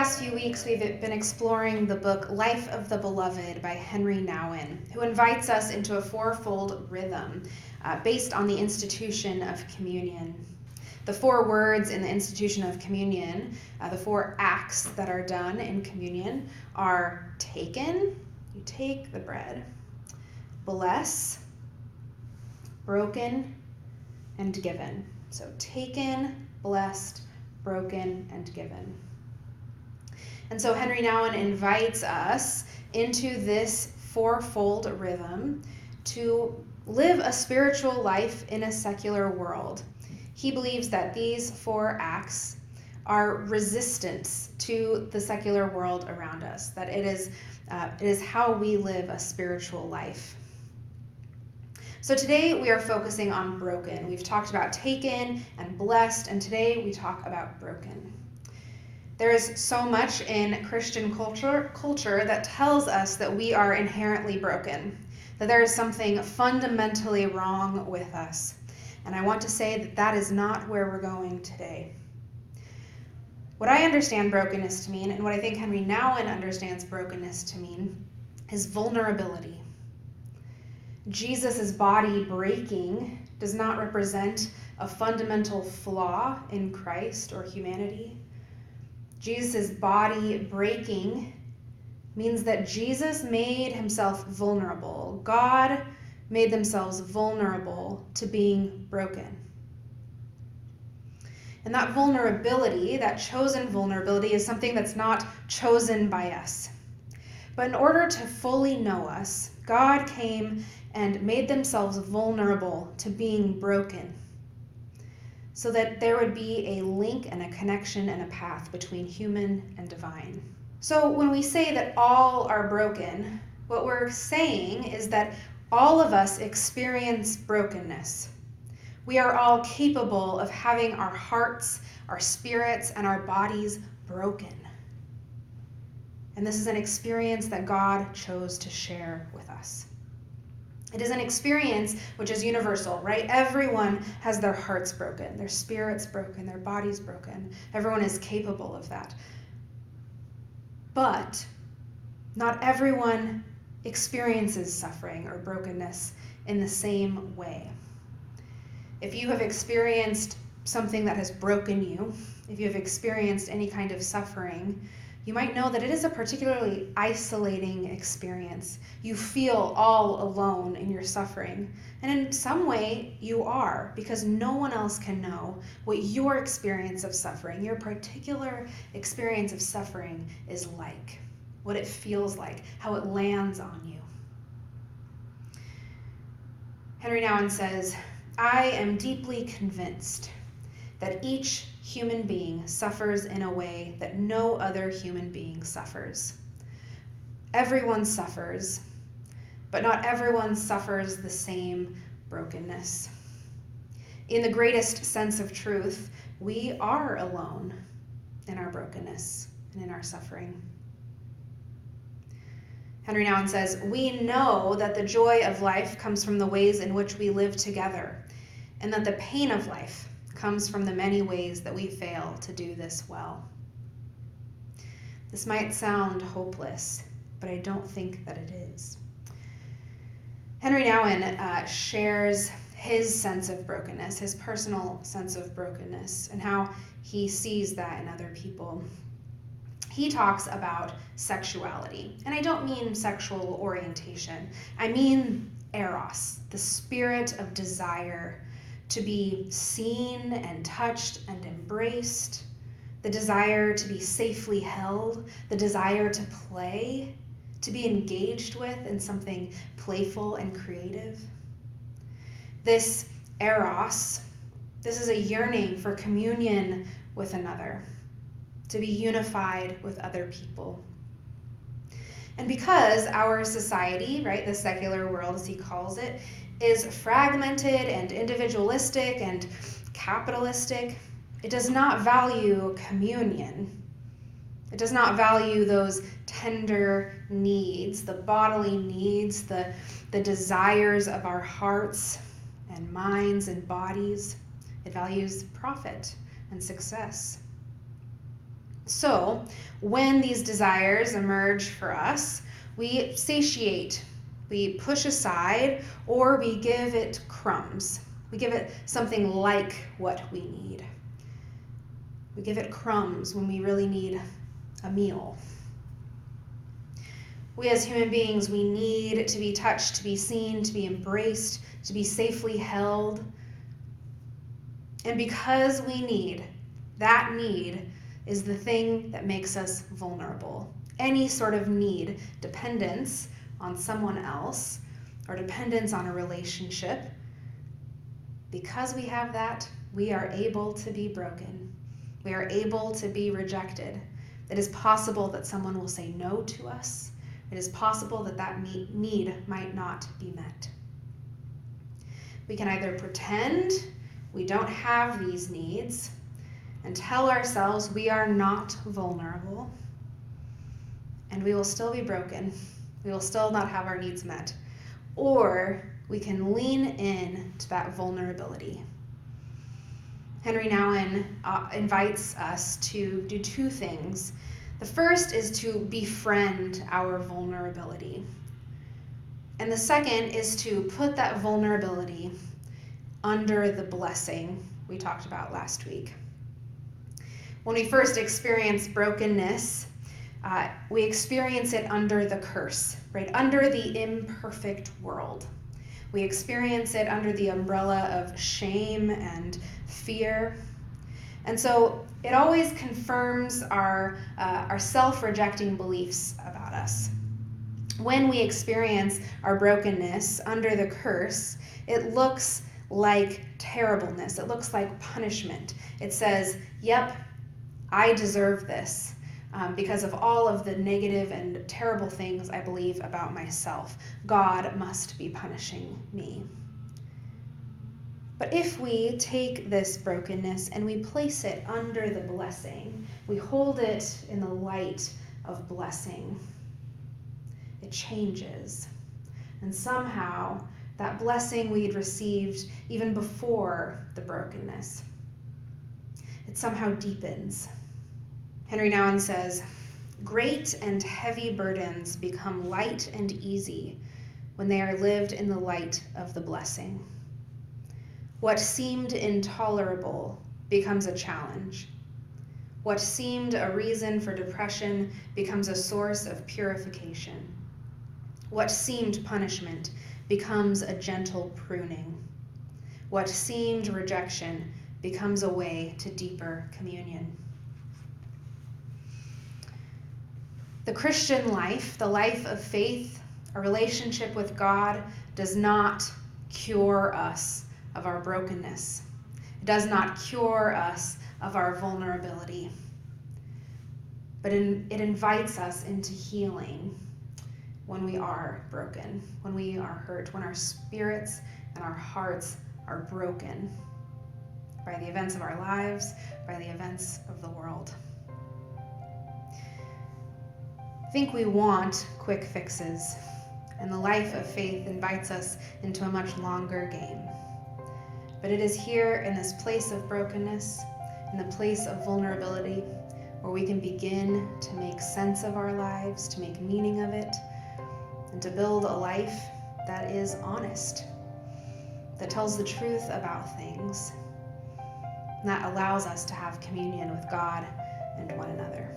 last few weeks, we've been exploring the book Life of the Beloved by Henri Nouwen, who invites us into a fourfold rhythm based on the institution of communion. The 4 words in the institution of communion, the 4 acts that are done in communion, are taken, you take the bread, bless, broken, and given. So taken, blessed, broken, and given. And so Henri Nouwen invites us into this fourfold rhythm to live a spiritual life in a secular world. He believes that these 4 acts are resistance to the secular world around us, that it is how we live a spiritual life. So today we are focusing on broken. We've talked about taken and blessed, and today we talk about broken. There is so much in Christian culture that tells us that we are inherently broken, that there is something fundamentally wrong with us. And I want to say that that is not where we're going today. What I understand brokenness to mean, and what I think Henri Nouwen understands brokenness to mean, is vulnerability. Jesus' body breaking does not represent a fundamental flaw in Christ or humanity. Jesus' body breaking means that Jesus made himself vulnerable. God made themselves vulnerable to being broken. And that vulnerability, that chosen vulnerability, is something that's not chosen by us. But in order to fully know us, God came and made themselves vulnerable to being broken, so that there would be a link and a connection and a path between human and divine. So when we say that all are broken, what we're saying is that all of us experience brokenness. We are all capable of having our hearts, our spirits, and our bodies broken. And this is an experience that God chose to share with us. It is an experience which is universal, right? Everyone has their hearts broken, their spirits broken, their bodies broken. Everyone is capable of that. But not everyone experiences suffering or brokenness in the same way. If you have experienced something that has broken you, if you have experienced any kind of suffering, you might know that it is a particularly isolating experience. You feel all alone in your suffering. And in some way, you are, because no one else can know what your experience of suffering, your particular experience of suffering is like, what it feels like, how it lands on you. Henri Nouwen says, "I am deeply convinced that each human being suffers in a way that no other human being suffers. Everyone suffers, but not everyone suffers the same brokenness. In the greatest sense of truth, we are alone in our brokenness and in our suffering." Henri Nouwen says, "We know that the joy of life comes from the ways in which we live together, and that the pain of life comes from the many ways that we fail to do this well." This might sound hopeless, but I don't think that it is. Henri Nouwen shares his sense of brokenness, his personal sense of brokenness, and how he sees that in other people. He talks about sexuality, and I don't mean sexual orientation. I mean eros, the spirit of desire to be seen and touched and embraced, the desire to be safely held, the desire to play, to be engaged with in something playful and creative. This eros, this is a yearning for communion with another, to be unified with other people. And because our society, right, the secular world as he calls it, is fragmented and individualistic and capitalistic, it does not value communion. It does not value those tender needs, the bodily needs, the desires of our hearts and minds and bodies. It values profit and success. So when these desires emerge for us, we satiate, we push aside, or we give it crumbs. We give it something like what we need. We give it crumbs when we really need a meal. We as human beings, we need to be touched, to be seen, to be embraced, to be safely held. And because we need, that need is the thing that makes us vulnerable. Any sort of need, dependence on someone else, or dependence on a relationship, because we have that, we are able to be broken. We are able to be rejected. It is possible that someone will say no to us. It is possible that that need might not be met. We can either pretend we don't have these needs and tell ourselves we are not vulnerable, and we will still be broken. We will still not have our needs met. Or we can lean in to that vulnerability. Henri Nouwen invites us to do two things. The first is to befriend our vulnerability. And the second is to put that vulnerability under the blessing we talked about last week. When we first experience brokenness, we experience it under the curse, right? Under the imperfect world. We experience it under the umbrella of shame and fear. And so it always confirms our self-rejecting beliefs about us. When we experience our brokenness under the curse, it looks like terribleness. It looks like punishment. It says, yep, I deserve this because of all of the negative and terrible things I believe about myself. God must be punishing me. But if we take this brokenness and we place it under the blessing, we hold it in the light of blessing, it changes. And somehow that blessing we'd received even before the brokenness, it somehow deepens. Henri Nouwen says, "Great and heavy burdens become light and easy when they are lived in the light of the blessing. What seemed intolerable becomes a challenge. What seemed a reason for depression becomes a source of purification. What seemed punishment becomes a gentle pruning. What seemed rejection becomes a way to deeper communion." The Christian life, the life of faith, a relationship with God, does not cure us of our brokenness. It does not cure us of our vulnerability. But it invites us into healing when we are broken, when we are hurt, when our spirits and our hearts are broken by the events of our lives, by the events of the world. I think we want quick fixes, and the life of faith invites us into a much longer game. But it is here in this place of brokenness, in the place of vulnerability, where we can begin to make sense of our lives, to make meaning of it, and to build a life that is honest, that tells the truth about things, and that allows us to have communion with God and one another.